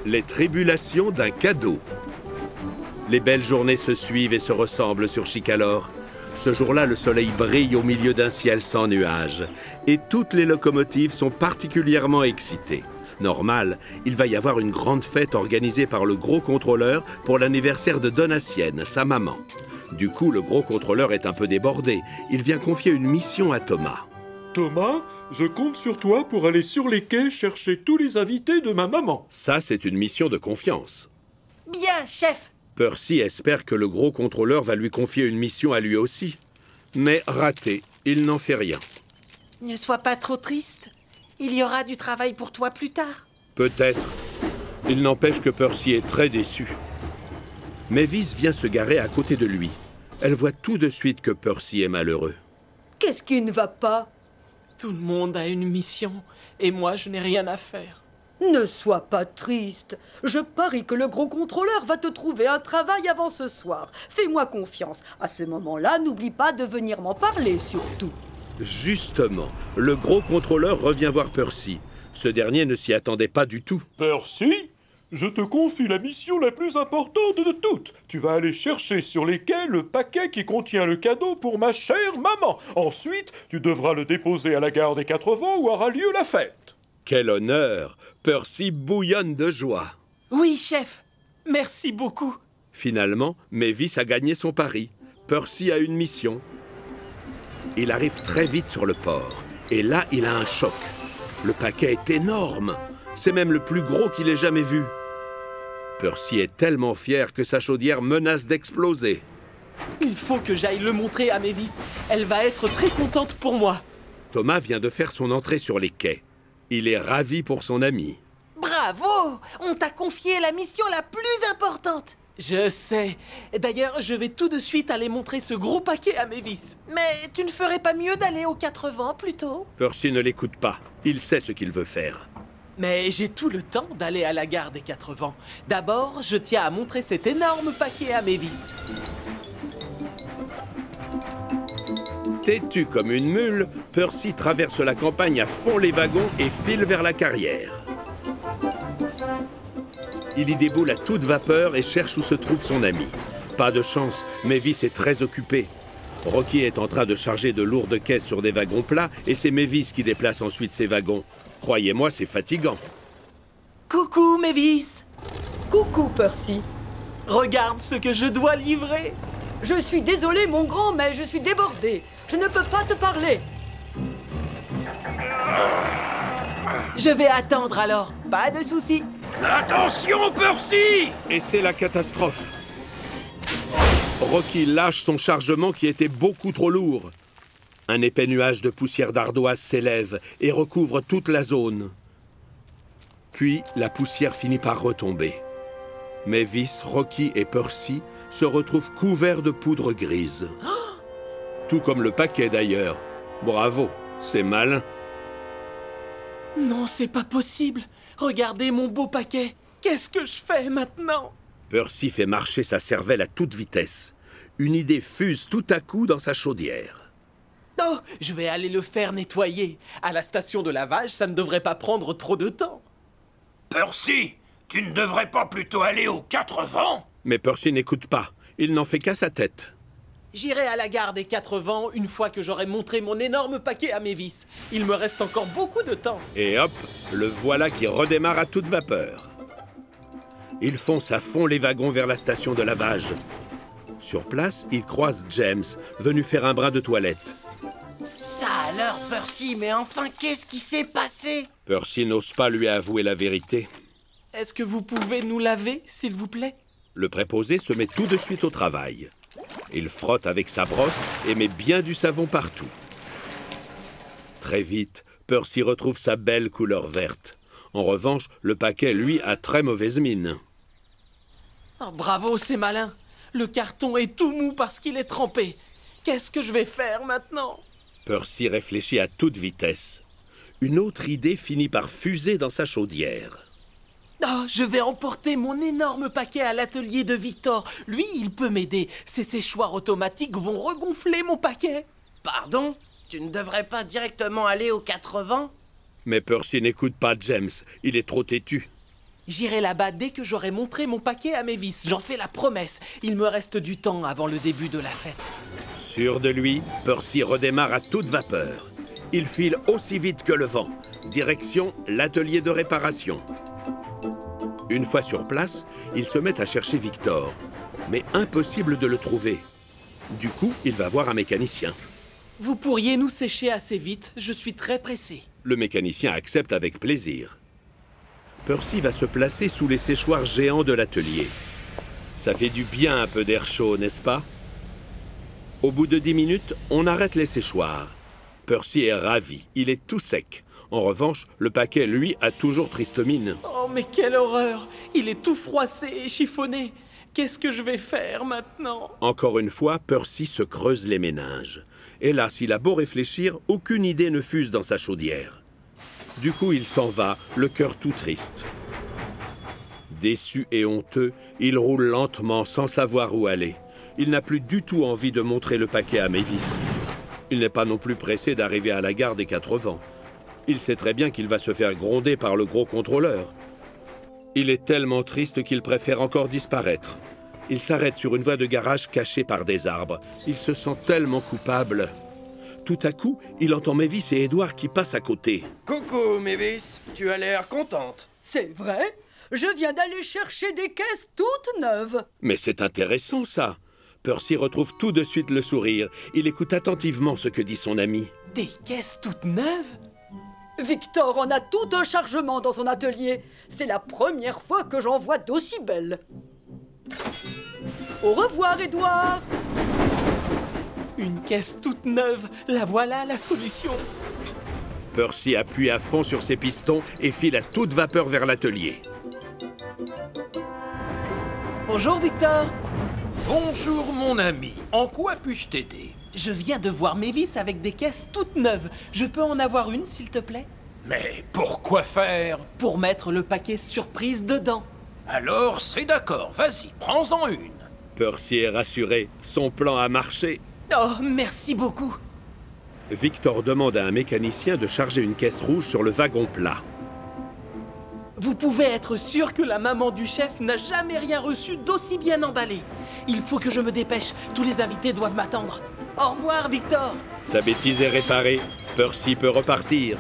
Les tribulations d'un cadeau. Les belles journées se suivent et se ressemblent sur Chicalor. Ce jour-là, le soleil brille au milieu d'un ciel sans nuages. Et toutes les locomotives sont particulièrement excitées. Normal, il va y avoir une grande fête organisée par le gros contrôleur pour l'anniversaire de Donatienne, sa maman. Du coup, le gros contrôleur est un peu débordé. Il vient confier une mission à Thomas. Thomas, je compte sur toi pour aller sur les quais chercher tous les invités de ma maman. Ça, c'est une mission de confiance. Bien, chef. Percy espère que le gros contrôleur va lui confier une mission à lui aussi. Mais raté, il n'en fait rien. Ne sois pas trop triste. Il y aura du travail pour toi plus tard. Peut-être. Il n'empêche que Percy est très déçu. Mavis vient se garer à côté de lui. Elle voit tout de suite que Percy est malheureux. Qu'est-ce qui ne va pas? Tout le monde a une mission, et moi je n'ai rien à faire. Ne sois pas triste. Je parie que le gros contrôleur va te trouver un travail avant ce soir. Fais-moi confiance. À ce moment-là, n'oublie pas de venir m'en parler, surtout. Justement, le gros contrôleur revient voir Percy. Ce dernier ne s'y attendait pas du tout. Percy, je te confie la mission la plus importante de toutes. Tu vas aller chercher sur les quais le paquet qui contient le cadeau pour ma chère maman. Ensuite, tu devras le déposer à la gare des Quatre Vents où aura lieu la fête. Quel honneur! Percy bouillonne de joie. Oui, chef. Merci beaucoup. Finalement, Mavis a gagné son pari. Percy a une mission. Il arrive très vite sur le port. Et là, il a un choc. Le paquet est énorme. C'est même le plus gros qu'il ait jamais vu. Percy est tellement fier que sa chaudière menace d'exploser. Il faut que j'aille le montrer à Mavis. Elle va être très contente pour moi. Thomas vient de faire son entrée sur les quais. Il est ravi pour son ami. Bravo! On t'a confié la mission la plus importante. Je sais. D'ailleurs, je vais tout de suite aller montrer ce gros paquet à Mavis. Mais tu ne ferais pas mieux d'aller aux Quatre Vents plutôt? Percy ne l'écoute pas. Il sait ce qu'il veut faire. Mais j'ai tout le temps d'aller à la gare des Quatre Vents. D'abord, je tiens à montrer cet énorme paquet à Mavis. Têtu comme une mule, Percy traverse la campagne à fond les wagons et file vers la carrière. Il y déboule à toute vapeur et cherche où se trouve son ami. Pas de chance, Mavis est très occupé. Rocky est en train de charger de lourdes caisses sur des wagons plats et c'est Mavis qui déplace ensuite ces wagons. Croyez-moi, c'est fatigant. Coucou, Mavis. Coucou, Percy. Regarde ce que je dois livrer. Je suis désolé, mon grand, mais je suis débordé. Je ne peux pas te parler. Je vais attendre alors. Pas de souci. Attention, Percy! Et c'est la catastrophe. Rocky lâche son chargement qui était beaucoup trop lourd. Un épais nuage de poussière d'ardoise s'élève et recouvre toute la zone. Puis, la poussière finit par retomber. Mavis, Rocky et Percy se retrouvent couverts de poudre grise. Tout comme le paquet d'ailleurs. Bravo, c'est malin. Non, c'est pas possible. Regardez mon beau paquet. Qu'est-ce que je fais maintenant? Percy fait marcher sa cervelle à toute vitesse. Une idée fuse tout à coup dans sa chaudière. Oh, je vais aller le faire nettoyer. À la station de lavage, ça ne devrait pas prendre trop de temps. Percy, tu ne devrais pas plutôt aller aux Quatre Vents? Mais Percy n'écoute pas. Il n'en fait qu'à sa tête. J'irai à la gare des Quatre Vents une fois que j'aurai montré mon énorme paquet à Mavis. Il me reste encore beaucoup de temps. Et hop, le voilà qui redémarre à toute vapeur. Il fonce à fond les wagons vers la station de lavage. Sur place, il croise James, venu faire un brin de toilette. Ça alors, Percy, mais enfin, qu'est-ce qui s'est passé? Percy n'ose pas lui avouer la vérité. Est-ce que vous pouvez nous laver, s'il vous plaît? Le préposé se met tout de suite au travail. Il frotte avec sa brosse et met bien du savon partout. Très vite, Percy retrouve sa belle couleur verte. En revanche, le paquet, lui, a très mauvaise mine. Oh, bravo, c'est malin. Le carton est tout mou parce qu'il est trempé. Qu'est-ce que je vais faire maintenant? Percy réfléchit à toute vitesse. Une autre idée finit par fuser dans sa chaudière. Oh, je vais emporter mon énorme paquet à l'atelier de Victor. Lui, il peut m'aider. Ces séchoirs automatiques vont regonfler mon paquet. Pardon? Tu ne devrais pas directement aller aux Quatre Vents? Mais Percy n'écoute pas James. Il est trop têtu. J'irai là-bas dès que j'aurai montré mon paquet à Mavis. J'en fais la promesse. Il me reste du temps avant le début de la fête. Sûr de lui, Percy redémarre à toute vapeur. Il file aussi vite que le vent. Direction l'atelier de réparation. Une fois sur place, il se met à chercher Victor. Mais impossible de le trouver. Du coup, il va voir un mécanicien. Vous pourriez nous sécher assez vite, je suis très pressé. Le mécanicien accepte avec plaisir. Percy va se placer sous les séchoirs géants de l'atelier. Ça fait du bien un peu d'air chaud, n'est-ce pas? Au bout de 10 minutes, on arrête les séchoirs. Percy est ravi, il est tout sec. En revanche, le paquet, lui, a toujours triste mine. Oh, mais quelle horreur! Il est tout froissé et chiffonné. Qu'est-ce que je vais faire maintenant? Encore une fois, Percy se creuse les méninges. Hélas, il a beau réfléchir, aucune idée ne fuse dans sa chaudière. Du coup, il s'en va, le cœur tout triste. Déçu et honteux, il roule lentement sans savoir où aller. Il n'a plus du tout envie de montrer le paquet à Mavis. Il n'est pas non plus pressé d'arriver à la gare des 4 vents. Il sait très bien qu'il va se faire gronder par le gros contrôleur. Il est tellement triste qu'il préfère encore disparaître. Il s'arrête sur une voie de garage cachée par des arbres. Il se sent tellement coupable. Tout à coup, il entend Mavis et Edward qui passent à côté. Coucou, Mavis, tu as l'air contente. C'est vrai? Je viens d'aller chercher des caisses toutes neuves. Mais c'est intéressant, ça. Percy retrouve tout de suite le sourire. Il écoute attentivement ce que dit son ami. Des caisses toutes neuves? Victor en a tout un chargement dans son atelier. C'est la première fois que j'en vois d'aussi belles. Au revoir, Edward. Une caisse toute neuve, la voilà la solution. Percy appuie à fond sur ses pistons et file à toute vapeur vers l'atelier. Bonjour, Victor. Bonjour, mon ami. En quoi puis-je t'aider? Je viens de voir Mavis avec des caisses toutes neuves. Je peux en avoir une, s'il te plaît? Mais pourquoi faire? Pour mettre le paquet surprise dedans. Alors, c'est d'accord. Vas-y, prends-en une. Percy est rassuré. Son plan a marché. Oh, merci beaucoup. Victor demande à un mécanicien de charger une caisse rouge sur le wagon plat. Vous pouvez être sûr que la maman du chef n'a jamais rien reçu d'aussi bien emballé. Il faut que je me dépêche. Tous les invités doivent m'attendre. Au revoir, Victor. Sa bêtise est réparée. Percy peut repartir.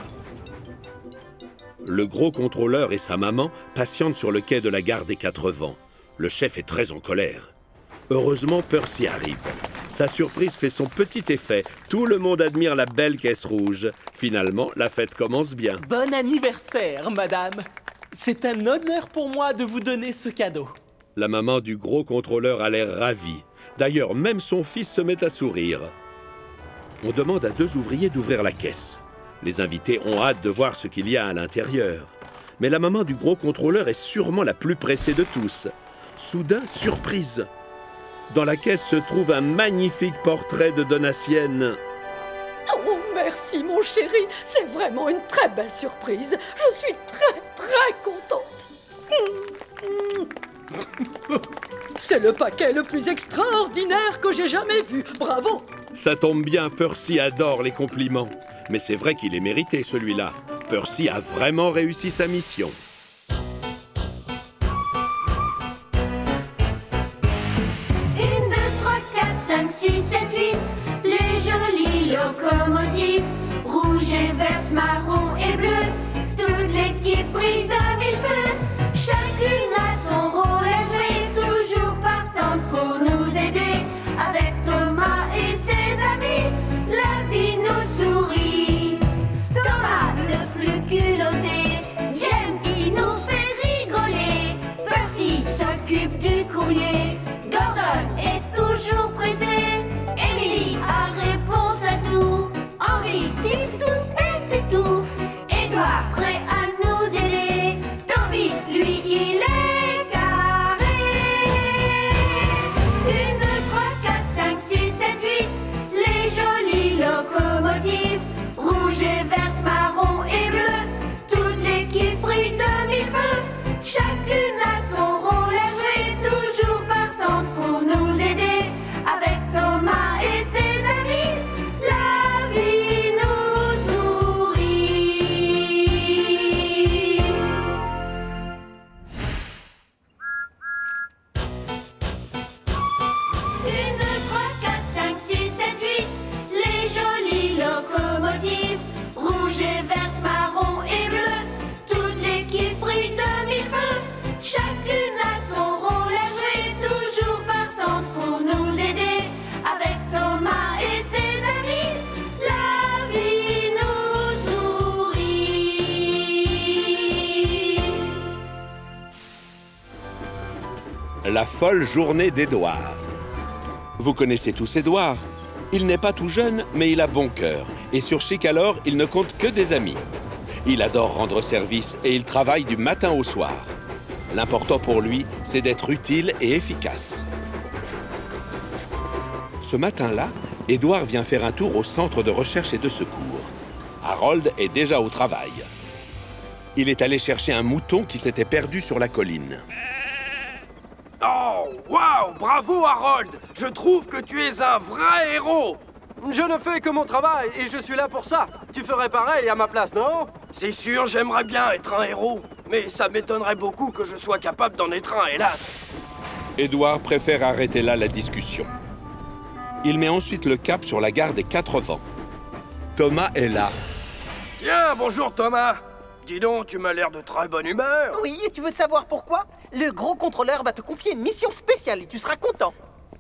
Le gros contrôleur et sa maman patientent sur le quai de la gare des 4 vents. Le chef est très en colère. Heureusement, Percy arrive. Sa surprise fait son petit effet. Tout le monde admire la belle caisse rouge. Finalement, la fête commence bien. Bon anniversaire, madame. C'est un honneur pour moi de vous donner ce cadeau. La maman du gros contrôleur a l'air ravie. D'ailleurs, même son fils se met à sourire. On demande à 2 ouvriers d'ouvrir la caisse. Les invités ont hâte de voir ce qu'il y a à l'intérieur. Mais la maman du gros contrôleur est sûrement la plus pressée de tous. Soudain, surprise! Dans la caisse se trouve un magnifique portrait de Donatienne. Oh, merci, mon chéri. C'est vraiment une très belle surprise. Je suis très contente. C'est le paquet le plus extraordinaire que j'ai jamais vu. Bravo! Ça tombe bien, Percy adore les compliments. Mais c'est vrai qu'il est mérité, celui-là. Percy a vraiment réussi sa mission. 6, 7, 8, les jolies locomotives, rouge et verte, marron et bleu, toute l'équipe brille de 1000 feux. Chacune a son rôle à jouer, toujours partante pour nous aider. Avec Thomas et ses amis, la vie nous sourit. Thomas le plus culotté, James La folle journée d'Édouard. Vous connaissez tous Édouard. Il n'est pas tout jeune, mais il a bon cœur. Et sur Chicalor, il ne compte que des amis. Il adore rendre service et il travaille du matin au soir. L'important pour lui, c'est d'être utile et efficace. Ce matin-là, Édouard vient faire un tour au centre de recherche et de secours. Harold est déjà au travail. Il est allé chercher un mouton qui s'était perdu sur la colline. Oh, waouh, bravo Harold. Je trouve que tu es un vrai héros. Je ne fais que mon travail et je suis là pour ça. Tu ferais pareil à ma place, non? C'est sûr, j'aimerais bien être un héros. Mais ça m'étonnerait beaucoup que je sois capable d'en être un, hélas. Édouard préfère arrêter là la discussion. Il met ensuite le cap sur la gare des 4 vents. Thomas est là. Tiens, bonjour Thomas. Dis donc, tu m'as l'air de très bonne humeur. Oui, et tu veux savoir pourquoi? Le gros contrôleur va te confier une mission spéciale et tu seras content.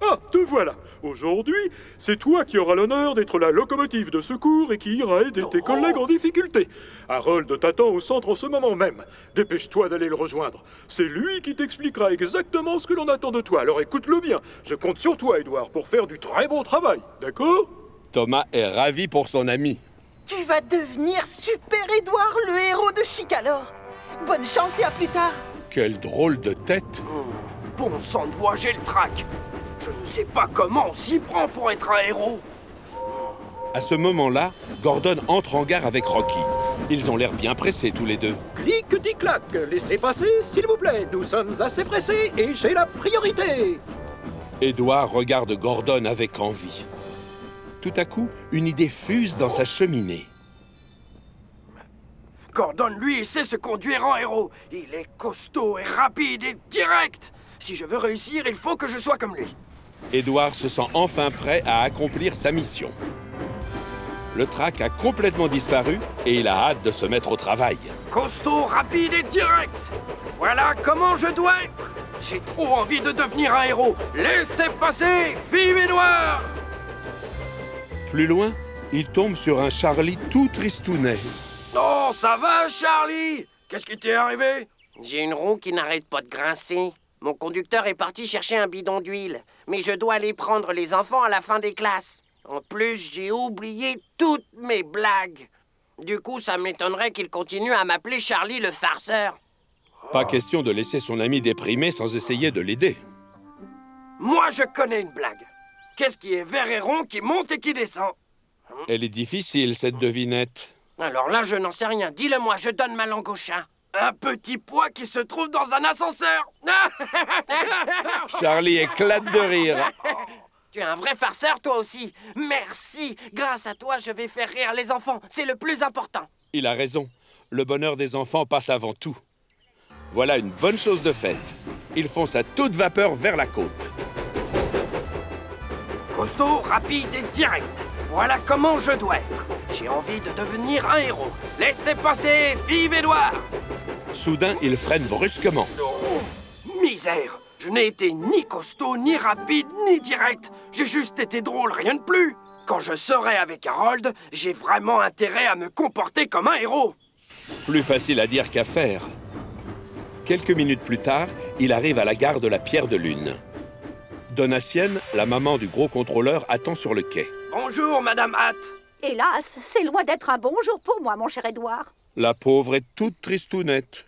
Ah, te voilà. Aujourd'hui, c'est toi qui auras l'honneur d'être la locomotive de secours et qui ira aider tes collègues en difficulté. Harold t'attend au centre en ce moment même. Dépêche-toi d'aller le rejoindre. C'est lui qui t'expliquera exactement ce que l'on attend de toi. Alors écoute-le bien. Je compte sur toi, Édouard, pour faire du très bon travail. D'accord? Thomas est ravi pour son ami. Tu vas devenir Super Édouard, le héros de Chicalor. Bonne chance et à plus tard. Quelle drôle de tête! Bon sang de voix, j'ai le trac. Je ne sais pas comment on s'y prend pour être un héros. À ce moment-là, Gordon entre en gare avec Rocky. Ils ont l'air bien pressés tous les deux. Clic-tic-clac, laissez passer, s'il vous plaît. Nous sommes assez pressés et j'ai la priorité. Édouard regarde Gordon avec envie. Tout à coup, une idée fuse dans sa cheminée. Gordon, lui, sait se conduire en héros. Il est costaud et rapide et direct. Si je veux réussir, il faut que je sois comme lui. Édouard se sent enfin prêt à accomplir sa mission. Le trac a complètement disparu et il a hâte de se mettre au travail. Costaud, rapide et direct. Voilà comment je dois être. J'ai trop envie de devenir un héros. Laissez passer, vive Édouard! Plus loin, il tombe sur un Charlie tout tristounet. Oh, ça va, Charlie? Qu'est-ce qui t'est arrivé? J'ai une roue qui n'arrête pas de grincer. Mon conducteur est parti chercher un bidon d'huile. Mais je dois aller prendre les enfants à la fin des classes. En plus, j'ai oublié toutes mes blagues. Du coup, ça m'étonnerait qu'il continue à m'appeler Charlie le farceur. Pas question de laisser son ami déprimé sans essayer de l'aider. Moi, je connais une blague. Qu'est-ce qui est vert et rond, qui monte et qui descend? Elle est difficile, cette devinette. Alors là, je n'en sais rien. Dis-le-moi, je donne ma langue au chat. Un petit pois qui se trouve dans un ascenseur. Charlie éclate de rire. Tu es un vrai farceur, toi aussi. Merci. Grâce à toi, je vais faire rire les enfants. C'est le plus important. Il a raison. Le bonheur des enfants passe avant tout. Voilà une bonne chose de faite. Ils foncent à toute vapeur vers la côte. Costaud, rapide et direct. Voilà comment je dois être. J'ai envie de devenir un héros. Laissez passer, vive Édouard! Soudain, il freine brusquement. Oh, misère! Je n'ai été ni costaud, ni rapide, ni direct. J'ai juste été drôle, rien de plus. Quand je serai avec Harold, j'ai vraiment intérêt à me comporter comme un héros. Plus facile à dire qu'à faire. Quelques minutes plus tard, il arrive à la gare de la Pierre de Lune. Donatienne, la maman du gros contrôleur, attend sur le quai. Bonjour, Madame Hatt. Hélas, c'est loin d'être un bon jour pour moi, mon cher Édouard. La pauvre est toute tristounette.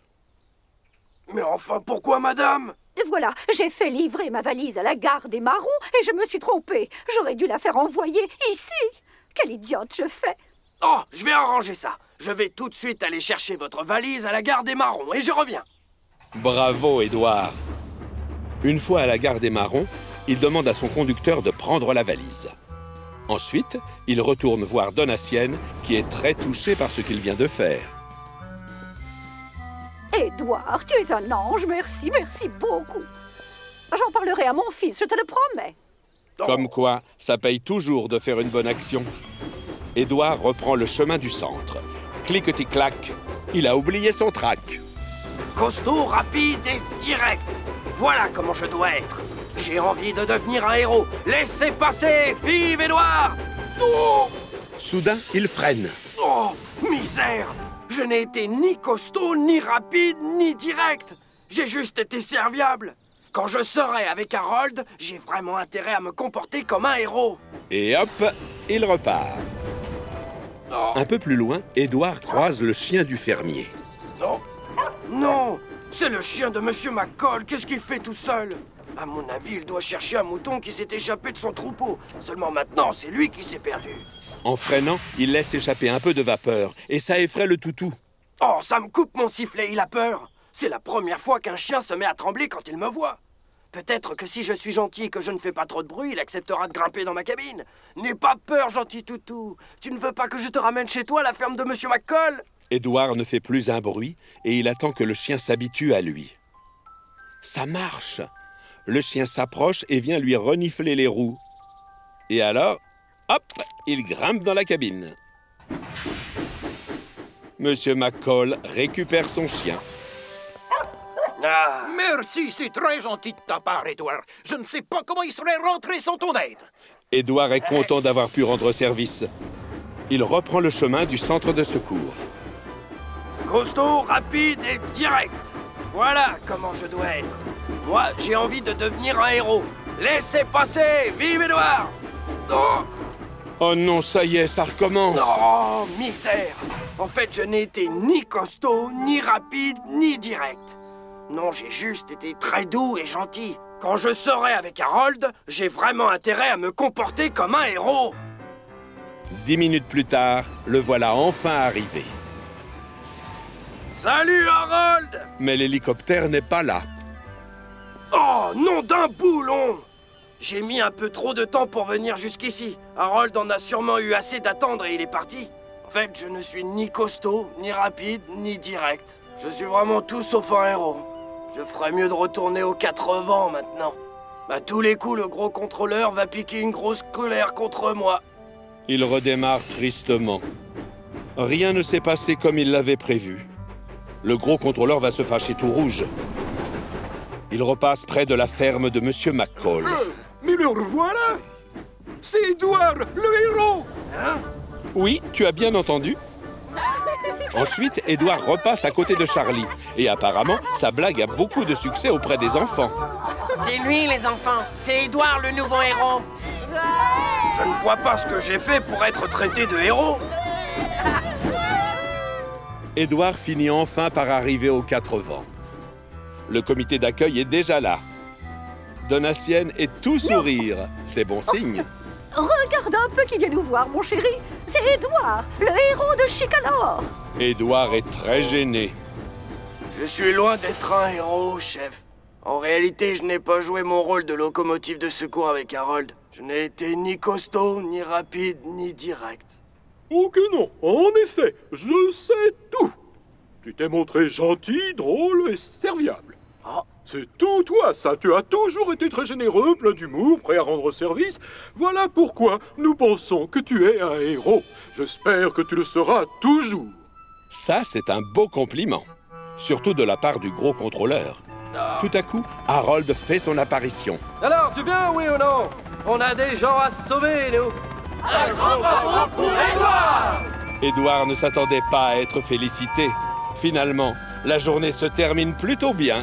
Mais enfin, pourquoi, madame? Voilà, j'ai fait livrer ma valise à la gare des Marrons et je me suis trompée. J'aurais dû la faire envoyer ici. Quelle idiote je fais. Oh, je vais arranger ça. Je vais tout de suite aller chercher votre valise à la gare des Marrons et je reviens. Bravo, Édouard. Une fois à la gare des Marrons, il demande à son conducteur de prendre la valise. Ensuite, il retourne voir Donatienne, qui est très touchée par ce qu'il vient de faire. Édouard, tu es un ange, merci, merci beaucoup. J'en parlerai à mon fils, je te le promets. Comme quoi, ça paye toujours de faire une bonne action. Édouard reprend le chemin du centre. Cliquetis-clac, il a oublié son trac. Costaud, rapide et direct. Voilà comment je dois être. J'ai envie de devenir un héros. Laissez passer, vive Édouard! Oh! Soudain, il freine. Oh, misère! Je n'ai été ni costaud, ni rapide, ni direct. J'ai juste été serviable. Quand je serai avec Harold, j'ai vraiment intérêt à me comporter comme un héros. Et hop, il repart. Un peu plus loin, Édouard croise le chien du fermier. Non, c'est le chien de Monsieur McCall. Qu'est-ce qu'il fait tout seul? À mon avis, il doit chercher un mouton qui s'est échappé de son troupeau. Seulement maintenant, c'est lui qui s'est perdu. En freinant, il laisse échapper un peu de vapeur et ça effraie le toutou. Oh, ça me coupe mon sifflet, il a peur. C'est la première fois qu'un chien se met à trembler quand il me voit. Peut-être que si je suis gentil et que je ne fais pas trop de bruit, il acceptera de grimper dans ma cabine. N'aie pas peur, gentil toutou. Tu ne veux pas que je te ramène chez toi à la ferme de Monsieur McCall? Édouard ne fait plus un bruit et il attend que le chien s'habitue à lui. Ça marche. Le chien s'approche et vient lui renifler les roues. Et alors, hop, il grimpe dans la cabine. Monsieur McCall récupère son chien. Ah. Merci, c'est très gentil de ta part, Édouard. Je ne sais pas comment il serait rentré sans ton aide. Édouard est content d'avoir pu rendre service. Il reprend le chemin du centre de secours. Costaud, rapide et direct. Voilà comment je dois être. Moi, j'ai envie de devenir un héros. Laissez passer. Vive Édouard. Oh, Oh non, ça y est, ça recommence. oh, misère. En fait, je n'ai été ni costaud, ni rapide, ni direct. Non, j'ai juste été très doux et gentil. Quand je serai avec Harold, j'ai vraiment intérêt à me comporter comme un héros. 10 minutes plus tard, le voilà enfin arrivé. Salut, Harold! Mais l'hélicoptère n'est pas là. Oh, nom d'un boulon! J'ai mis un peu trop de temps pour venir jusqu'ici. Harold en a sûrement eu assez d'attendre et il est parti. En fait, je ne suis ni costaud, ni rapide, ni direct. Je suis vraiment tout sauf un héros. Je ferais mieux de retourner aux 4 vents maintenant. À tous les coups, le gros contrôleur va piquer une grosse colère contre moi. Il redémarre tristement. Rien ne s'est passé comme il l'avait prévu. Le gros contrôleur va se fâcher tout rouge. Il repasse près de la ferme de Monsieur McCall. Mais le revoilà! C'est Édouard, le héros! Hein? Oui, tu as bien entendu. Ensuite, Édouard repasse à côté de Charlie. Et apparemment, sa blague a beaucoup de succès auprès des enfants. C'est lui, les enfants. C'est Édouard, le nouveau héros. Je ne vois pas ce que j'ai fait pour être traité de héros. Édouard finit enfin par arriver aux 4 vents. Le comité d'accueil est déjà là. Donatienne est tout sourire. C'est bon signe. Regarde un peu qui vient nous voir, mon chéri. C'est Édouard, le héros de Chicalor. Édouard est très gêné. Je suis loin d'être un héros, chef. En réalité, je n'ai pas joué mon rôle de locomotive de secours avec Harold. Je n'ai été ni costaud, ni rapide, ni direct. Oh que non, en effet, je sais tout. Tu t'es montré gentil, drôle et serviable. Oh. C'est tout toi, ça. Tu as toujours été très généreux, plein d'humour, prêt à rendre service. Voilà pourquoi nous pensons que tu es un héros. J'espère que tu le seras toujours. Ça, c'est un beau compliment. Surtout de la part du gros contrôleur. Tout à coup, Harold fait son apparition. Alors, tu viens, oui ou non? On a des gens à sauver, nous! Un grand bravo pour Édouard! Édouard ne s'attendait pas à être félicité. Finalement, la journée se termine plutôt bien.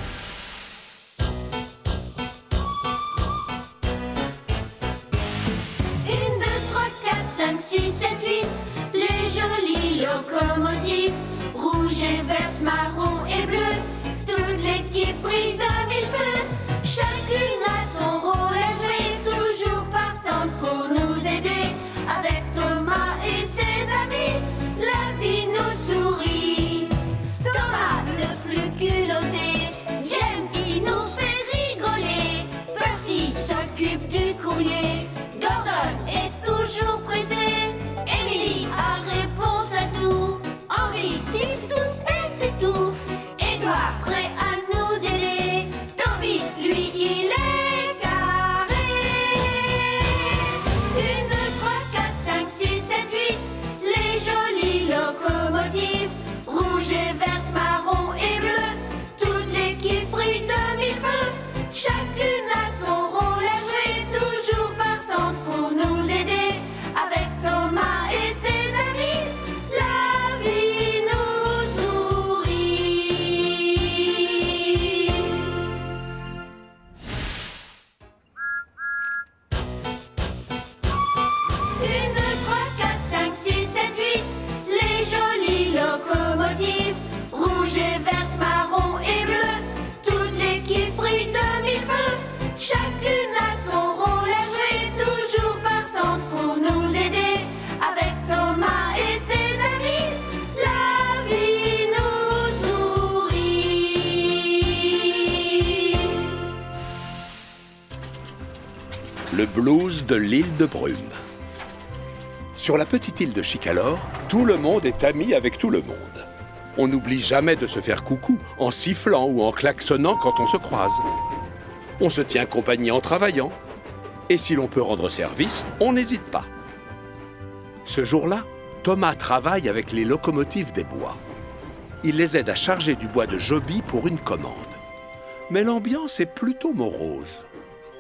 Une, deux, trois, quatre, cinq, six, sept, huit. Les jolies locomotives, rouge et verte, marron et bleu. Toute l'équipe brille de mille feux. Chacune a son rôle à jouer, toujours partante pour nous aider. Avec Thomas et ses amis, la vie nous sourit. Thomas, le plus culotté, James, il nous fait rigoler. Percy s'occupe du courrier, Gordon est toujours pressé. Emily a réponse à tout, Henri siffle tous et s'étouffe. Édouard prêt à nous aider, Toby, lui, il est carré. 1, 2, 3, 4, 5, 6, 7, 8. Les jolies locomotives, rouge et verte, marron et bleu. Toute l'équipe brille de mille feux. Chacune a son rôle à jouer, toujours partante pour nous aider. Avec Thomas et ses amis, la vie nous sourit. Le blues de l'île de Brume. Sur la petite île de Chicalor, tout le monde est ami avec tout le monde. On n'oublie jamais de se faire coucou en sifflant ou en klaxonnant quand on se croise. On se tient compagnie en travaillant. Et si l'on peut rendre service, on n'hésite pas. Ce jour-là, Thomas travaille avec les locomotives des bois. Il les aide à charger du bois de Joby pour une commande. Mais l'ambiance est plutôt morose.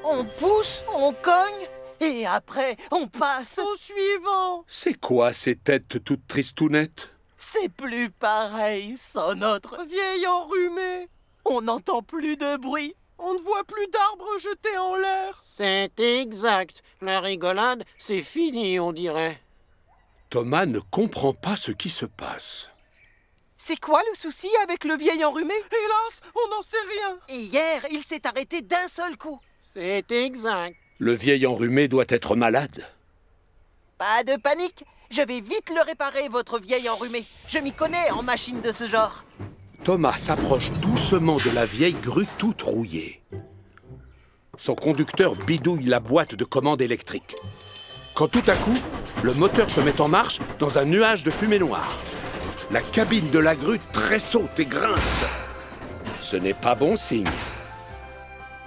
On pousse, on cogne, et après, on passe au suivant. C'est quoi ces têtes toutes tristounettes? C'est plus pareil sans notre vieil enrhumé. On n'entend plus de bruit. On ne voit plus d'arbres jetés en l'air. C'est exact. La rigolade, c'est fini, on dirait. Thomas ne comprend pas ce qui se passe. C'est quoi le souci avec le vieil enrhumé? Hélas, on n'en sait rien. Et hier, il s'est arrêté d'un seul coup. C'est exact. Le vieil enrhumé doit être malade. Pas de panique. Je vais vite le réparer, votre vieil enrhumé. Je m'y connais en machine de ce genre. Thomas s'approche doucement de la vieille grue toute rouillée. Son conducteur bidouille la boîte de commande électrique. Quand tout à coup, le moteur se met en marche dans un nuage de fumée noire. La cabine de la grue tressaute et grince. Ce n'est pas bon signe.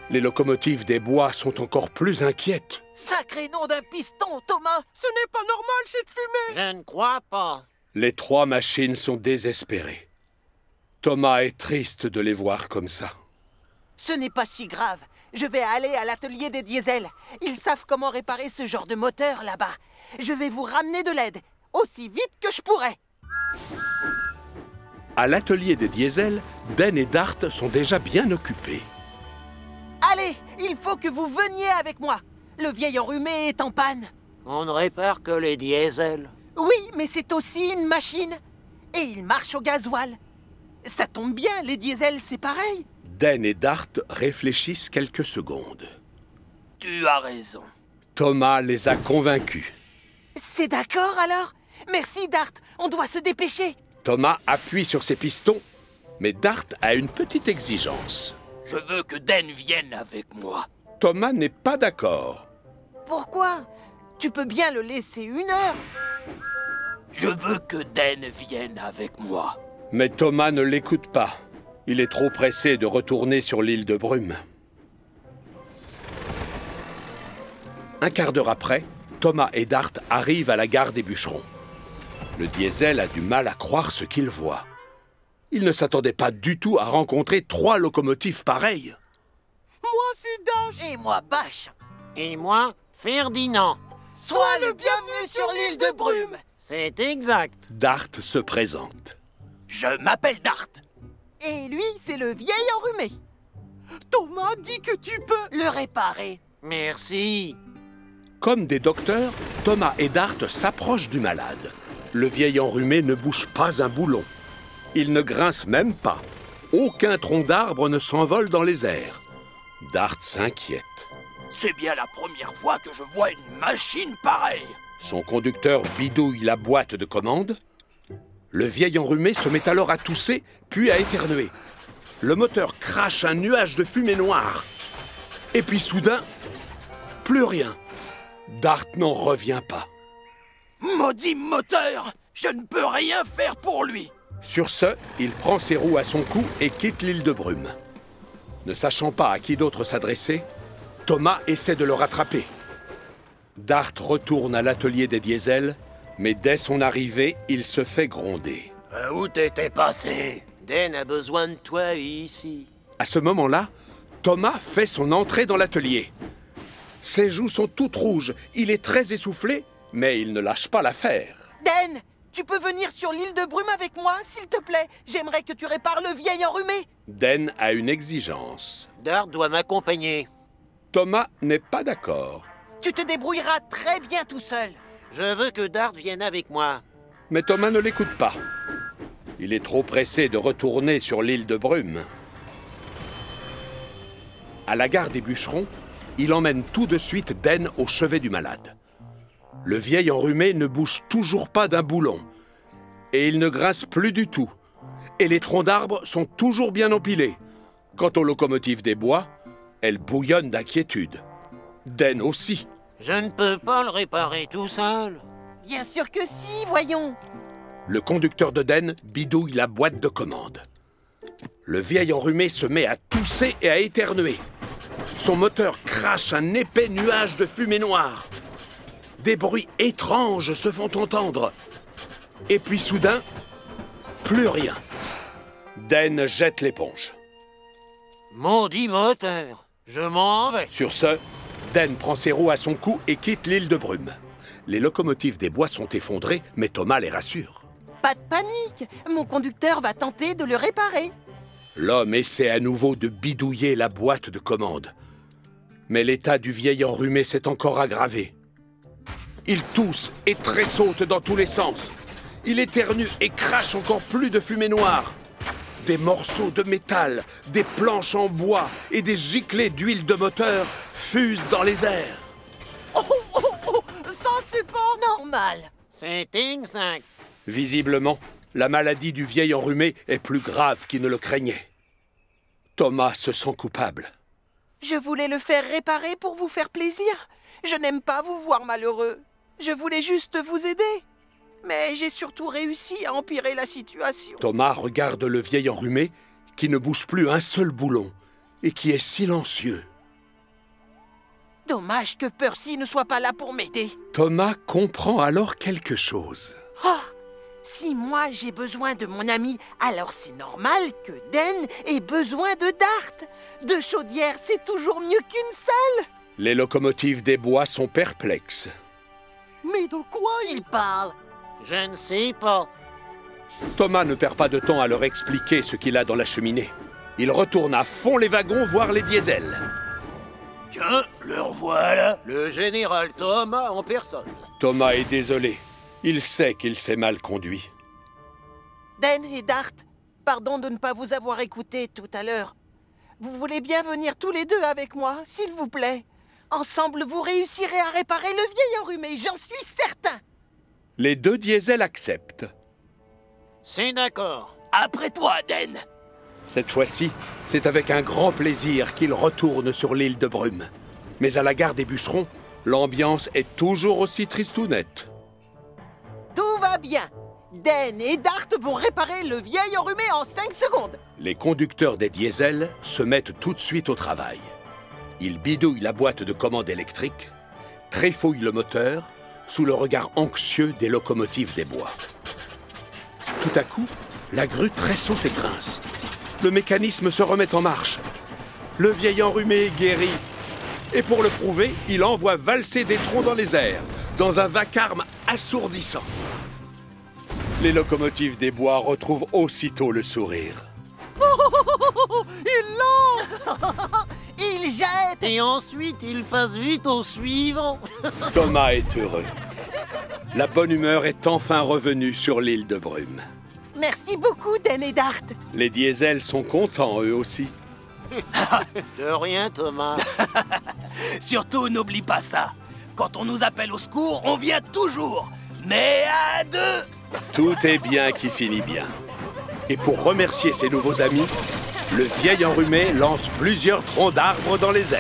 Les locomotives des bois sont encore plus inquiètes. Sacré nom d'un piston, Thomas. Ce n'est pas normal, cette fumée. Je ne crois pas. Les trois machines sont désespérées. Thomas est triste de les voir comme ça. Ce n'est pas si grave. Je vais aller à l'atelier des diesels. Ils savent comment réparer ce genre de moteur là-bas. Je vais vous ramener de l'aide, aussi vite que je pourrai. À l'atelier des diesels, Ben et Dart sont déjà bien occupés. Allez, il faut que vous veniez avec moi. Le vieil enrhumé est en panne. On ne répare que les diesels. Oui, mais c'est aussi une machine. Et il marche au gasoil. Ça tombe bien, les diesels, c'est pareil. Den et Dart réfléchissent quelques secondes. Tu as raison. Thomas les a convaincus. C'est d'accord alors? Merci, Dart. On doit se dépêcher. Thomas appuie sur ses pistons, mais Dart a une petite exigence. Je veux que Den vienne avec moi. Thomas n'est pas d'accord. Pourquoi? Tu peux bien le laisser une heure. Je veux que Den vienne avec moi. Mais Thomas ne l'écoute pas. Il est trop pressé de retourner sur l'île de Brume. Un quart d'heure après, Thomas et Dart arrivent à la gare des bûcherons. Le diesel a du mal à croire ce qu'il voit. Il ne s'attendait pas du tout à rencontrer 3 locomotives pareilles. Moi, c'est Dash. Et moi, Bâche. Et moi, Ferdinand. Sois le bienvenu sur l'île de Brume. C'est exact. Dart se présente. Je m'appelle Dart. Et lui, c'est le vieil enrhumé. Thomas dit que tu peux le réparer. Merci. Comme des docteurs, Thomas et Dart s'approchent du malade. Le vieil enrhumé ne bouge pas un boulon. Il ne grince même pas. Aucun tronc d'arbre ne s'envole dans les airs. Dart s'inquiète. C'est bien la première fois que je vois une machine pareille. Son conducteur bidouille la boîte de commande. Le vieil enrhumé se met alors à tousser, puis à éternuer. Le moteur crache un nuage de fumée noire. Et puis soudain, plus rien. Dart n'en revient pas. Maudit moteur! Je ne peux rien faire pour lui. Sur ce, il prend ses roues à son cou et quitte l'île de Brume. Ne sachant pas à qui d'autre s'adresser, Thomas essaie de le rattraper. Dart retourne à l'atelier des diesels, mais dès son arrivée, il se fait gronder. Où t'étais passé? Den a besoin de toi ici. À ce moment-là, Thomas fait son entrée dans l'atelier. Ses joues sont toutes rouges, il est très essoufflé, mais il ne lâche pas l'affaire. Den, tu peux venir sur l'île de Brume avec moi, s'il te plaît? J'aimerais que tu répares le vieil enrhumé. Den a une exigence. Dart doit m'accompagner. Thomas n'est pas d'accord. Tu te débrouilleras très bien tout seul. Je veux que Dart vienne avec moi. Mais Thomas ne l'écoute pas. Il est trop pressé de retourner sur l'île de Brume. À la gare des bûcherons, il emmène tout de suite Den au chevet du malade. Le vieil enrhumé ne bouge toujours pas d'un boulon. Et il ne grince plus du tout. Et les troncs d'arbres sont toujours bien empilés. Quant aux locomotives des bois, elles bouillonnent d'inquiétude. Den aussi. Je ne peux pas le réparer tout seul. Bien sûr que si, voyons. Le conducteur de Den bidouille la boîte de commande. Le vieil enrhumé se met à tousser et à éternuer. Son moteur crache un épais nuage de fumée noire. Des bruits étranges se font entendre. Et puis soudain, plus rien. Den jette l'éponge. Maudit moteur, je m'en vais. Sur ce, Den prend ses roues à son cou et quitte l'île de Brume. Les locomotives des bois sont effondrées, mais Thomas les rassure. Pas de panique, mon conducteur va tenter de le réparer. L'homme essaie à nouveau de bidouiller la boîte de commande. Mais l'état du vieil enrhumé s'est encore aggravé. Il tousse et tressaute dans tous les sens. Il éternue et crache encore plus de fumée noire. Des morceaux de métal, des planches en bois et des giclées d'huile de moteur fusent dans les airs. Ça, c'est pas normal. C'est Ting 5. Visiblement, la maladie du vieil enrhumé est plus grave qu'il ne le craignait. Thomas se sent coupable. Je voulais le faire réparer pour vous faire plaisir. Je n'aime pas vous voir malheureux. Je voulais juste vous aider. Mais j'ai surtout réussi à empirer la situation. Thomas regarde le vieil enrhumé qui ne bouge plus un seul boulon et qui est silencieux. Dommage que Percy ne soit pas là pour m'aider. Thomas comprend alors quelque chose. Oh, si moi j'ai besoin de mon ami, alors c'est normal que Den ait besoin de Dart. Deux chaudières, c'est toujours mieux qu'une seule. Les locomotives des bois sont perplexes. Mais de quoi il parle? Je ne sais pas. Thomas ne perd pas de temps à leur expliquer ce qu'il a dans la cheminée. Il retourne à fond les wagons voir les diesels. Tiens, le revoilà. Le général Thomas en personne. Thomas est désolé. Il sait qu'il s'est mal conduit. Den et Dart, pardon de ne pas vous avoir écouté tout à l'heure. Vous voulez bien venir tous les deux avec moi, s'il vous plaît? Ensemble, vous réussirez à réparer le vieil enrhumé, j'en suis certain. Les deux diesels acceptent. C'est d'accord. Après toi, Den. Cette fois-ci, c'est avec un grand plaisir qu'ils retournent sur l'île de Brume. Mais à la gare des bûcherons, l'ambiance est toujours aussi tristounette. Tout va bien. Den et Dart vont réparer le vieil enrhumé en 5 secondes. Les conducteurs des diesels se mettent tout de suite au travail. Ils bidouillent la boîte de commande électrique, tréfouillent le moteur, sous le regard anxieux des locomotives des bois. Tout à coup, la grue tressaute et grince. Le mécanisme se remet en marche. Le vieil enrhumé est guéri. Et pour le prouver, il envoie valser des troncs dans les airs, dans un vacarme assourdissant. Les locomotives des bois retrouvent aussitôt le sourire. Il lance. Il jette. Et ensuite, il passe vite au suivant. Thomas est heureux. La bonne humeur est enfin revenue sur l'île de Brume. Merci beaucoup, Den et Dart. Les diesels sont contents, eux aussi. De rien, Thomas. Surtout, n'oublie pas ça. Quand on nous appelle au secours, on vient toujours. Mais à deux. Tout est bien qui finit bien. Et pour remercier ses nouveaux amis, le vieil enrhumé lance plusieurs troncs d'arbres dans les airs.